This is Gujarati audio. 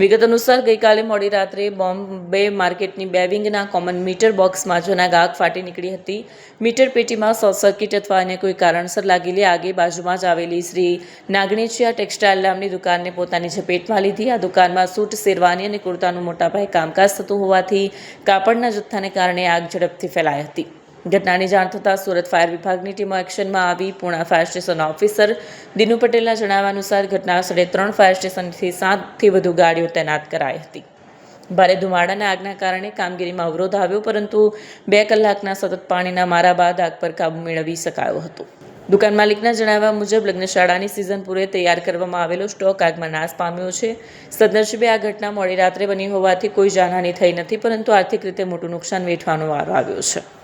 વિગત અનુસાર ગઈકાલે મોડી રાત્રે બોમ્બે માર્કેટની બે વિંગના કોમન મીટર બોક્સમાં અચાનક આગ ફાટી નીકળી હતી। મીટર પેટીમાં શોર્ટ સર્કિટ અથવા અન્ય કોઈ કારણસર લાગેલી આગે બાજુમાં જ આવેલી શ્રી નાગણેચિયા ટેક્સટાઇલ નામની દુકાનને પોતાની ઝપેટમાં લીધી। આ દુકાનમાં સૂટ, શેરવાની અને કુર્તાનું મોટાપાયે કામકાજ થતું હોવાથી કાપડના જથ્થાને કારણે આગ ઝડપથી ફેલાઈ હતી। ઘટનાની જાણ થતાં સુરત ફાયર વિભાગની ટીમો એક્શનમાં આવી। Puna fire station officer Dinu પટેલના જણાવ્યા અનુસાર ઘટના સ્થળે 3 ફાયર સ્ટેશનથી 7થી વધુ ગાડીઓ તૈનાત કરાઈ હતી। ભારે ધુમાડાના આગના કારણે કામગીરીમાં અવરોધ આવ્યો, પરંતુ 2 કલાકના સતત પાણીના મારા બાદ આગ પર કાબૂ મેળવી શકાયો હતો। દુકાન માલિકના જણાવ્યા મુજબ લગ્નશાળાની સિઝન પૂર્વે તૈયાર કરવામાં આવેલો સ્ટોક આગમાં નાશ પામ્યો છે। સદનસીબે આ ઘટના મોડી રાત્રે બની હોવાથી કોઈ જાનહાની થઈ નથી, પરંતુ આર્થિક રીતે મોટું નુકસાન વેઠવાનો વારો આવ્યો છે।